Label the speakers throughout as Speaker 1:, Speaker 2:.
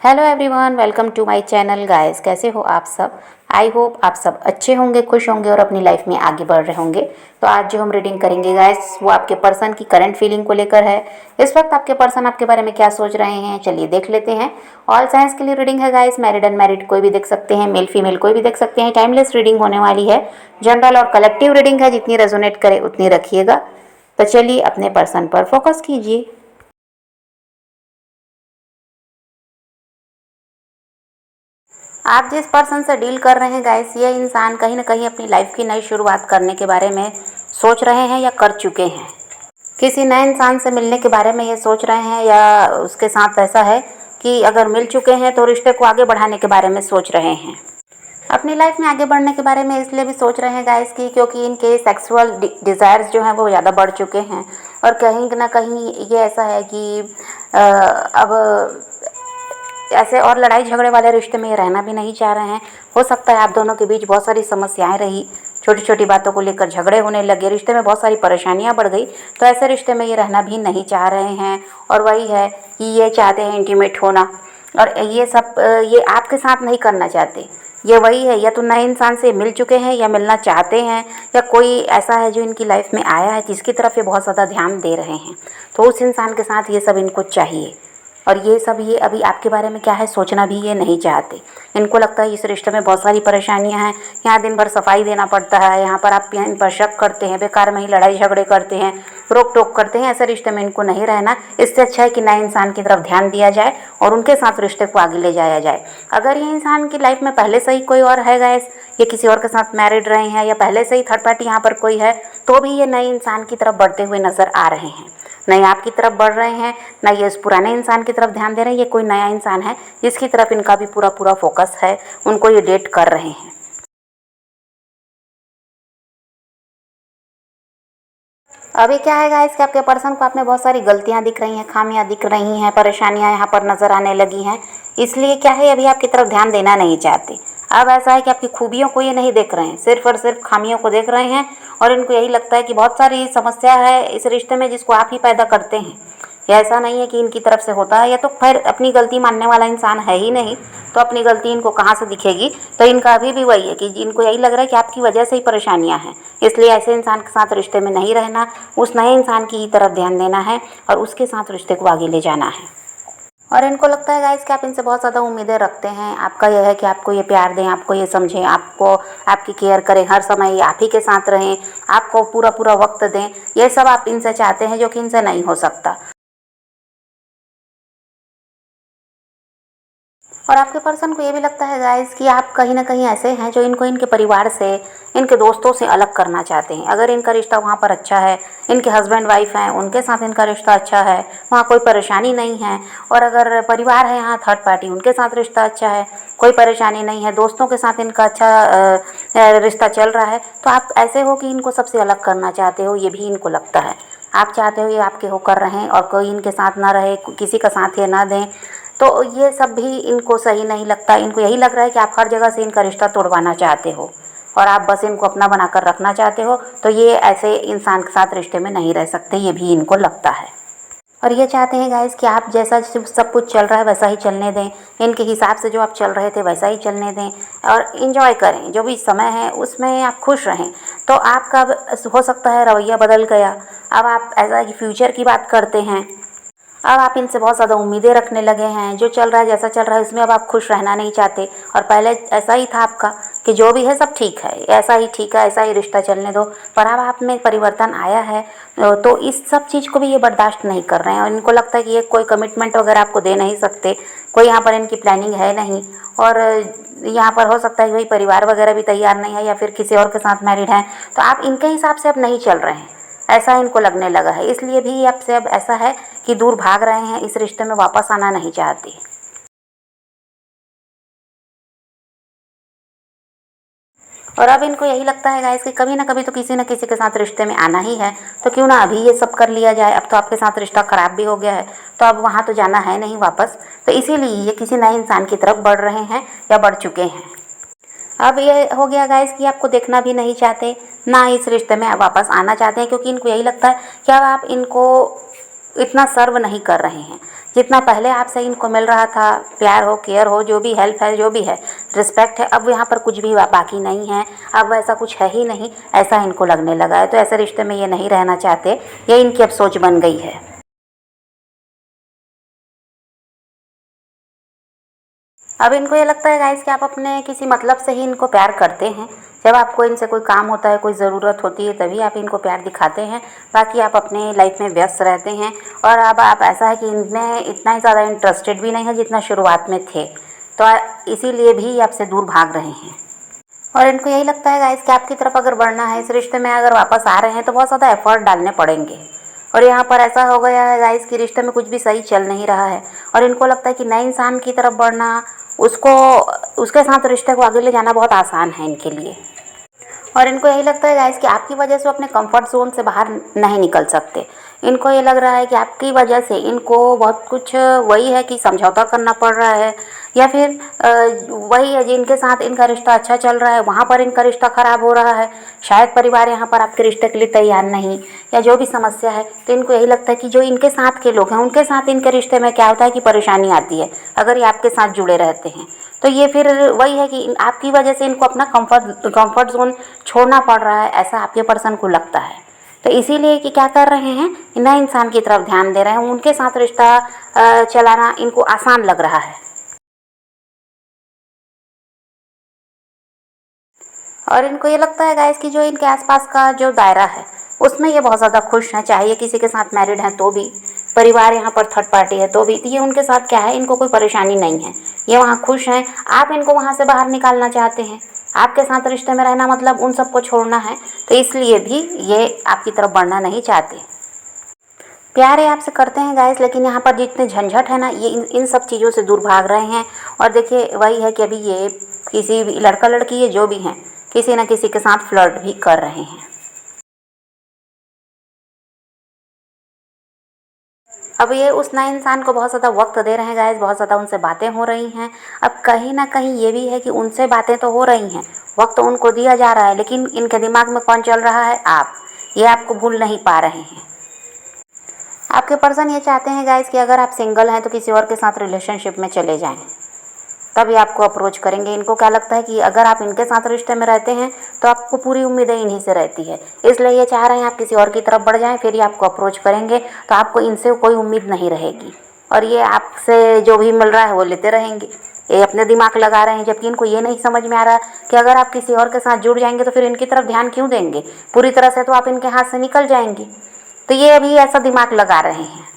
Speaker 1: Hello everyone, welcome to my channel guys. कैसे हो आप सब? आई होप आप सब अच्छे होंगे, खुश होंगे और अपनी लाइफ में आगे बढ़ रहे होंगे। तो आज जो हम रीडिंग करेंगे गाइस, वो आपके पर्सन की करंट फीलिंग को लेकर है। इस वक्त आपके पर्सन आपके बारे में क्या सोच रहे हैं, चलिए देख लेते हैं। ऑल साइंस के लिए रीडिंग है गाइस, मैरिड अनमैरिड कोई भी देख सकते हैं, मेल फीमेल कोई भी देख सकते हैं। टाइमलेस रीडिंग होने वाली है, जनरल और कलेक्टिव रीडिंग है, जितनी रेजोनेट करे उतनी रखिएगा। तो चलिए अपने पर्सन पर फोकस कीजिए। आप जिस पर्सन से डील कर रहे हैं गाइस, ये इंसान कहीं ना कहीं अपनी लाइफ की नई शुरुआत करने के बारे में सोच रहे हैं या कर चुके हैं। किसी नए इंसान से मिलने के बारे में ये सोच रहे हैं, या उसके साथ ऐसा है कि अगर मिल चुके हैं तो रिश्ते को आगे बढ़ाने के बारे में सोच रहे हैं। अपनी लाइफ में आगे बढ़ने के बारे में इसलिए भी सोच रहे हैं गाइस की क्योंकि इनके सेक्सुअल डिज़ायर्स जो हैं वो ज़्यादा बढ़ चुके हैं। और कहीं ना कहीं ये ऐसा है कि अब ऐसे और लड़ाई झगड़े वाले रिश्ते में ये रहना भी नहीं चाह रहे हैं। हो सकता है आप दोनों के बीच बहुत सारी समस्याएं रही, छोटी छोटी बातों को लेकर झगड़े होने लगे, रिश्ते में बहुत सारी परेशानियां बढ़ गई। तो ऐसे रिश्ते में ये रहना भी नहीं चाह रहे हैं। और वही है कि ये चाहते हैं इंटीमेट होना, और ये सब ये आपके साथ नहीं करना चाहते। ये वही है, या तो नए इंसान से मिल चुके हैं या मिलना चाहते हैं, या कोई ऐसा है जो इनकी लाइफ में आया है जिसकी तरफ ये बहुत ज़्यादा ध्यान दे रहे हैं। तो उस इंसान के साथ ये सब इनको चाहिए। और ये सब ये अभी आपके बारे में क्या है सोचना भी ये नहीं चाहते। इनको लगता है इस रिश्ते में बहुत सारी परेशानियां हैं, यहाँ दिन भर सफाई देना पड़ता है, यहाँ पर आप इन पर शक करते हैं, बेकार में ही लड़ाई झगड़े करते हैं, रोक टोक करते हैं। ऐसे रिश्ते में इनको नहीं रहना। इससे अच्छा है कि नए इंसान की तरफ ध्यान दिया जाए और उनके साथ रिश्ते को आगे ले जाया जाए। अगर ये इंसान की लाइफ में पहले से ही कोई और है गाइस, ये किसी और के साथ मैरिड रहे हैं, या पहले से ही थर्ड पार्टी यहाँ पर कोई है, तो भी ये नए इंसान की तरफ बढ़ते हुए नजर आ रहे हैं। न ये आपकी तरफ बढ़ रहे हैं, न ये उस पुराने इंसान की तरफ ध्यान दे रहे हैं। ये कोई नया इंसान है जिसकी तरफ इनका भी पूरा पूरा फोकस है, उनको ये डेट कर रहे हैं। अभी क्या है गाइस कि आपके पर्सन को आप में बहुत सारी गलतियां दिख रही हैं, खामियां दिख रही हैं, परेशानियां यहाँ पर नजर आने लगी हैं। इसलिए क्या है, अभी आपकी तरफ ध्यान देना नहीं चाहते। अब ऐसा है कि आपकी खूबियों को ये नहीं देख रहे हैं, सिर्फ और सिर्फ खामियों को देख रहे हैं। और इनको यही लगता है कि बहुत सारी समस्या है इस रिश्ते में जिसको आप ही पैदा करते हैं। या ऐसा नहीं है कि इनकी तरफ से होता है, या तो फिर अपनी गलती मानने वाला इंसान है ही नहीं, तो अपनी गलती इनको कहाँ से दिखेगी। तो इनका अभी भी वही है कि इनको यही लग रहा है कि आपकी वजह से ही परेशानियां हैं। इसलिए ऐसे इंसान के साथ रिश्ते में नहीं रहना, उस नए इंसान की ही तरफ ध्यान देना है और उसके साथ रिश्ते को आगे ले जाना है। और इनको लगता है गाइस कि आप इनसे बहुत ज़्यादा उम्मीदें रखते हैं। आपका यह है कि आपको ये प्यार दें, आपको ये समझें, आपको आपकी केयर करें, हर समय ये आप ही के साथ रहें, आपको पूरा पूरा वक्त दें। ये सब आप इनसे चाहते हैं, जो कि इनसे नहीं हो सकता। और आपके पर्सन को ये भी लगता है गाइस कि आप कहीं ना कहीं ऐसे हैं जो इनको इनके परिवार से, इनके दोस्तों से अलग करना चाहते हैं। अगर इनका रिश्ता वहाँ पर अच्छा है, इनके हस्बैंड वाइफ हैं, उनके साथ इनका रिश्ता अच्छा है, वहाँ कोई परेशानी नहीं है, और अगर परिवार है यहाँ थर्ड पार्टी, उनके साथ रिश्ता अच्छा है, कोई परेशानी नहीं है, दोस्तों के साथ इनका अच्छा रिश्ता चल रहा है, तो आप ऐसे हो कि इनको सबसे अलग करना चाहते हो। ये भी इनको लगता है। आप चाहते हो ये आपके होकर रहें और कोई इनके साथ ना रहे, किसी का साथ ये ना दें। तो ये सब भी इनको सही नहीं लगता। इनको यही लग रहा है कि आप हर जगह से इनका रिश्ता तोड़वाना चाहते हो और आप बस इनको अपना बनाकर रखना चाहते हो। तो ये ऐसे इंसान के साथ रिश्ते में नहीं रह सकते, ये भी इनको लगता है। और ये चाहते हैं गाइस कि आप जैसा सब कुछ चल रहा है वैसा ही चलने दें, इनके हिसाब से जो आप चल रहे थे वैसा ही चलने दें, और इन्जॉय करें। जो भी समय है उसमें आप खुश रहें। तो आपका हो सकता है रवैया बदल गया। अब आप ऐसा कि फ्यूचर की बात करते हैं, अब आप इनसे बहुत ज़्यादा उम्मीदें रखने लगे हैं। जो चल रहा है, जैसा चल रहा है, उसमें अब आप खुश रहना नहीं चाहते। और पहले ऐसा ही था आपका कि जो भी है सब ठीक है, ऐसा ही ठीक है, ऐसा ही रिश्ता चलने दो। पर अब आप में परिवर्तन आया है, तो इस सब चीज़ को भी ये बर्दाश्त नहीं कर रहे हैं। और इनको लगता है कि ये कोई कमिटमेंट वगैरह आपको दे नहीं सकते, कोई यहाँ पर इनकी प्लानिंग है नहीं। और यहाँ पर हो सकता है वही परिवार वगैरह भी तैयार नहीं है, या फिर किसी और के साथ मैरिड हैं। तो आप इनके हिसाब से अब नहीं चल रहे हैं, ऐसा इनको लगने लगा है। इसलिए भी आपसे अब ऐसा है कि दूर भाग रहे हैं, इस रिश्ते में वापस आना नहीं चाहते। और अब इनको यही लगता है गाइस कि कभी ना कभी तो किसी न किसी के साथ रिश्ते में आना ही है, तो क्यों ना अभी ये सब कर लिया जाए। अब तो आपके साथ रिश्ता खराब भी हो गया है, तो अब वहाँ तो जाना है नहीं वापस। तो इसीलिए ये किसी नए इंसान की तरफ बढ़ रहे हैं या बढ़ चुके हैं। अब ये हो गया गाइस कि आपको देखना भी नहीं चाहते, ना इस रिश्ते में वापस आना चाहते हैं, क्योंकि इनको यही लगता है कि अब आप इनको इतना सर्व नहीं कर रहे हैं। जितना पहले आपसे इनको मिल रहा था, प्यार हो, केयर हो, जो भी हेल्प है, जो भी है, रिस्पेक्ट है, अब यहाँ पर कुछ भी बाकी नहीं है। अब ऐसा कुछ है ही नहीं, ऐसा इनको लगने लगा है। तो ऐसे रिश्ते में ये नहीं रहना चाहते, ये इनकी अब सोच बन गई है। अब इनको ये लगता है गाइस कि आप अपने किसी मतलब से ही इनको प्यार करते हैं। जब आपको इनसे कोई काम होता है, कोई ज़रूरत होती है, तभी आप इनको प्यार दिखाते हैं। बाकी आप अपने लाइफ में व्यस्त रहते हैं। और अब आप ऐसा है कि इनमें इतना ही ज़्यादा इंटरेस्टेड भी नहीं है जितना शुरुआत में थे। तो इसीलिए भी आपसे दूर भाग रहे हैं। और इनको यही लगता है गाइस कि आपकी तरफ अगर बढ़ना है, इस रिश्ते में अगर वापस आ रहे हैं तो बहुत ज़्यादा एफर्ट डालने पड़ेंगे। और यहाँ पर ऐसा हो गया है गाइस कि रिश्ते में कुछ भी सही चल नहीं रहा है। और इनको लगता है कि नए इंसान की तरफ बढ़ना, उसको उसके साथ रिश्ते को आगे ले जाना बहुत आसान है इनके लिए। और इनको यही लगता है गाइस कि आपकी वजह से वो अपने कंफर्ट जोन से बाहर नहीं निकल सकते। इनको ये लग रहा है कि आपकी वजह से इनको बहुत कुछ वही है कि समझौता करना पड़ रहा है, या फिर वही है जिनके साथ इनका रिश्ता अच्छा चल रहा है वहाँ पर इनका रिश्ता ख़राब हो रहा है। शायद परिवार यहाँ पर आपके रिश्ते के लिए तैयार नहीं, या जो भी समस्या है। तो इनको यही लगता है कि जो इनके साथ के लोग हैं उनके साथ इनके रिश्ते में क्या होता है कि परेशानी आती है अगर ये आपके साथ जुड़े रहते हैं। तो ये फिर वही है कि आपकी वजह से इनको अपना कंफर्ट जोन छोड़ना पड़ रहा है, ऐसा आपके पर्सन को लगता है। तो इसीलिए कि क्या कर रहे हैं, नए इंसान की तरफ ध्यान दे रहे हैं, उनके साथ रिश्ता चलाना इनको आसान लग रहा है। और इनको ये लगता है गाइस कि जो इनके आसपास का जो दायरा है उसमें ये बहुत ज़्यादा खुश हैं, चाहे ये किसी के साथ मैरिड हैं तो भी, परिवार यहाँ पर थर्ड पार्टी है तो भी, ये उनके साथ क्या है, इनको कोई परेशानी नहीं है, ये वहाँ खुश हैं। आप इनको वहाँ से बाहर निकालना चाहते हैं, आपके साथ रिश्ते में रहना मतलब उन सबको छोड़ना है। तो इसलिए भी ये आपकी तरफ बढ़ना नहीं चाहते। प्यार ये आपसे करते हैं गाइस, लेकिन यहाँ पर जितने झंझट है ना, ये इन सब चीज़ों से दूर भाग रहे हैं। और देखिए वही है कि अभी ये किसी भी लड़का लड़की ये जो भी हैं, किसी न किसी के साथ फ्लर्ट भी कर रहे हैं। अब ये उस नए इंसान को बहुत ज़्यादा वक्त दे रहे हैं गाइस, बहुत ज़्यादा उनसे बातें हो रही हैं। अब कहीं ना कहीं ये भी है कि उनसे बातें तो हो रही हैं, वक्त तो उनको दिया जा रहा है, लेकिन इनके दिमाग में कौन चल रहा है, आप। ये आपको भूल नहीं पा रहे हैं। आपके पर्सन ये चाहते हैं गाइस कि अगर आप सिंगल हैं तो किसी और के साथ रिलेशनशिप में चले जाएं, तभी आपको अप्रोच करेंगे। इनको क्या लगता है कि अगर आप इनके साथ रिश्ते में रहते हैं तो आपको पूरी उम्मीदें इन्हीं से रहती है, इसलिए ये चाह रहे हैं आप किसी और की तरफ बढ़ जाएं, फिर ये आपको अप्रोच करेंगे। तो आपको इनसे कोई उम्मीद नहीं रहेगी, और ये आपसे जो भी मिल रहा है वो लेते रहेंगे। ये अपने दिमाग लगा रहे हैं, जबकि इनको ये नहीं समझ में आ रहा कि अगर आप किसी और के साथ जुड़ जाएंगे तो फिर इनकी तरफ ध्यान क्यों देंगे, पूरी तरह से तो आप इनके हाथ से निकल जाएंगे। तो ये अभी ऐसा दिमाग लगा रहे हैं।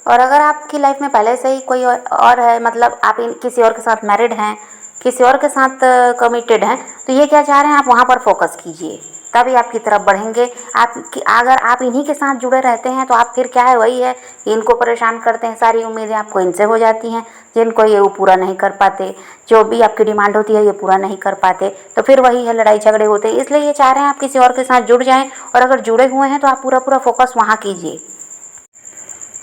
Speaker 1: और अगर आपकी लाइफ में पहले से ही कोई और है, मतलब आप किसी और के साथ मैरिड हैं, किसी और के साथ कमिटेड हैं, तो ये क्या चाह रहे हैं, आप वहाँ पर फोकस कीजिए, तभी आपकी तरफ बढ़ेंगे। अगर आप इन्हीं के साथ जुड़े रहते हैं तो आप फिर क्या है, वही है, इनको परेशान करते हैं, सारी उम्मीदें आपको इनसे हो जाती हैं, जिनको ये वो पूरा नहीं कर पाते, जो भी आपकी डिमांड होती है ये पूरा नहीं कर पाते, तो फिर वही है, लड़ाई झगड़े होते हैं। इसलिए ये चाह रहे हैं आप किसी और के साथ जुड़ जाएं, और अगर जुड़े हुए हैं तो आप पूरा पूरा फोकस वहाँ कीजिए।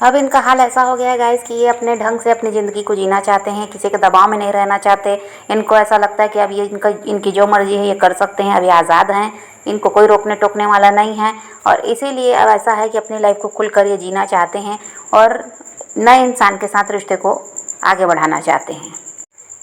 Speaker 1: अब इनका हाल ऐसा हो गया है गाइस कि ये अपने ढंग से अपनी ज़िंदगी को जीना चाहते हैं, किसी के दबाव में नहीं रहना चाहते। इनको ऐसा लगता है कि अब ये इनकी जो मर्ज़ी है ये कर सकते हैं, अभी आज़ाद हैं, इनको कोई रोकने टोकने वाला नहीं है। और इसीलिए अब ऐसा है कि अपनी लाइफ को खुलकर ये जीना चाहते हैं, और नए इंसान के साथ रिश्ते को आगे बढ़ाना चाहते हैं।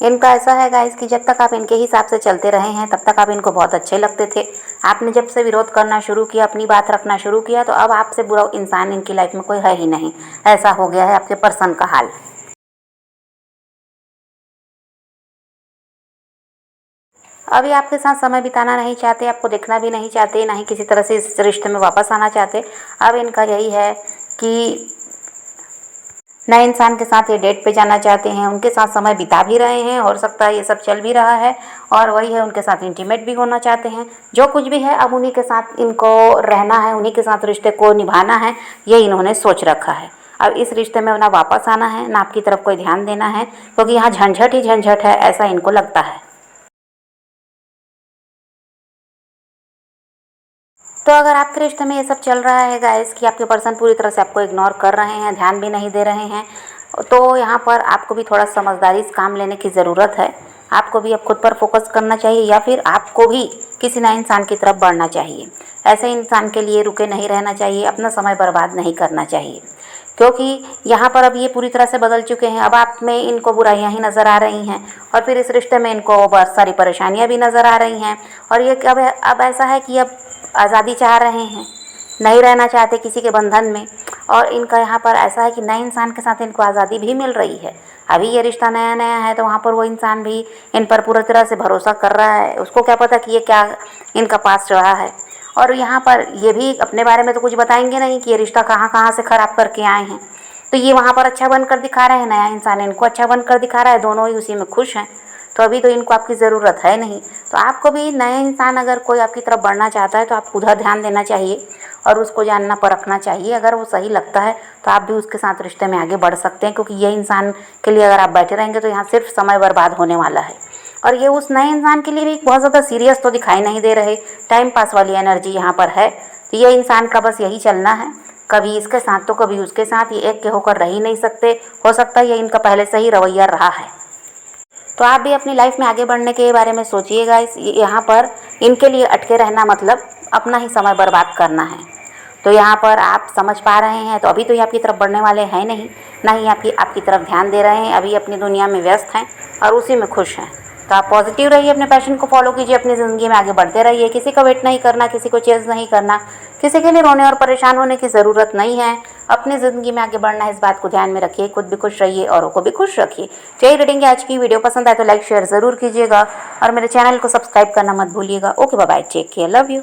Speaker 1: इनका ऐसा है गाइस कि जब तक आप इनके हिसाब से चलते रहे हैं तब तक आप इनको बहुत अच्छे लगते थे। आपने जब से विरोध करना शुरू किया, अपनी बात रखना शुरू किया, तो अब आपसे बुरा इंसान इनकी लाइफ में कोई है ही नहीं। ऐसा हो गया है आपके पर्सन का हाल। अभी आपके साथ समय बिताना नहीं चाहते, आपको देखना भी नहीं चाहते, ना ही किसी तरह से इस रिश्ते में वापस आना चाहते। अब इनका यही है कि नए इंसान के साथ ये डेट पे जाना चाहते हैं, उनके साथ समय बिता भी रहे हैं, हो सकता है ये सब चल भी रहा है, और वही है, उनके साथ इंटीमेट भी होना चाहते हैं। जो कुछ भी है अब उन्हीं के साथ इनको रहना है, उन्हीं के साथ रिश्ते को निभाना है, ये इन्होंने सोच रखा है। अब इस रिश्ते में ना वापस आना है, ना आपकी तरफ कोई ध्यान देना है, क्योंकि यहाँ झंझट ही झंझट है, ऐसा इनको लगता है। तो अगर आपके रिश्ते में ये सब चल रहा है गाइस कि आपके पर्सन पूरी तरह से आपको इग्नोर कर रहे हैं, ध्यान भी नहीं दे रहे हैं, तो यहाँ पर आपको भी थोड़ा समझदारी से काम लेने की ज़रूरत है। आपको भी अब खुद पर फोकस करना चाहिए, या फिर आपको भी किसी नए इंसान की तरफ बढ़ना चाहिए। ऐसे इंसान के लिए रुके नहीं रहना चाहिए, अपना समय बर्बाद नहीं करना चाहिए, क्योंकि यहाँ पर अब ये पूरी तरह से बदल चुके हैं। अब आप में इनको बुराइयां ही नज़र आ रही हैं और फिर इस रिश्ते में इनको बहुत सारी परेशानियां भी नज़र आ रही हैं। और ये अब ऐसा है कि अब आज़ादी चाह रहे हैं, नहीं रहना चाहते किसी के बंधन में। और इनका यहाँ पर ऐसा है कि नए इंसान के साथ इनको आज़ादी भी मिल रही है। अभी ये रिश्ता नया नया है तो वहाँ पर वो इंसान भी इन पर पूरी तरह से भरोसा कर रहा है। उसको क्या पता कि ये क्या इनका पास रहा है। और यहाँ पर ये भी अपने बारे में तो कुछ बताएंगे नहीं कि ये रिश्ता कहाँ कहाँ से ख़राब करके आए हैं। तो ये वहाँ पर अच्छा बनकर दिखा रहे हैं, नया इंसान इनको अच्छा बनकर दिखा रहा है, दोनों ही उसी में खुश हैं। तो अभी तो इनको आपकी ज़रूरत है नहीं। तो आपको भी नया इंसान अगर कोई आपकी तरफ बढ़ना चाहता है तो आपको उधर ध्यान देना चाहिए और उसको जानना परखना चाहिए। अगर वो सही लगता है तो आप भी उसके साथ रिश्ते में आगे बढ़ सकते हैं, क्योंकि ये इंसान के लिए अगर आप बैठे रहेंगे तो यहाँ सिर्फ समय बर्बाद होने वाला है। और ये उस नए इंसान के लिए भी बहुत ज़्यादा सीरियस तो दिखाई नहीं दे रहे, टाइम पास वाली एनर्जी यहाँ पर है। तो ये इंसान का बस यही चलना है, कभी इसके साथ तो कभी उसके साथ, ये एक के होकर रह ही नहीं सकते। हो सकता है ये इनका पहले से ही रवैया रहा है। तो आप भी अपनी लाइफ में आगे बढ़ने के बारे में सोचिएगा। यहाँ पर इनके लिए अटके रहना मतलब अपना ही समय बर्बाद करना है। तो यहाँ पर आप समझ पा रहे हैं तो अभी तो ये आपकी तरफ बढ़ने वाले हैं नहीं, ना ही आपकी तरफ ध्यान दे रहे हैं। अभी अपनी दुनिया में व्यस्त हैं और उसी में खुश हैं। तो आप पॉजिटिव रहिए, अपने पैशन को फॉलो कीजिए, अपनी ज़िंदगी में आगे बढ़ते रहिए। किसी का वेट नहीं करना, किसी को चेज़ नहीं करना, किसी के लिए रोने और परेशान होने की ज़रूरत नहीं है। अपनी ज़िंदगी में आगे बढ़ना है, इस बात को ध्यान में रखिए। खुद भी खुश रहिए, औरों को भी खुश रखिए। यही रीडिंग की आज की वीडियो पसंद आए तो लाइक शेयर ज़रूर कीजिएगा और मेरे चैनल को सब्सक्राइब करना मत भूलिएगा। Okay bye bye, take care, love you.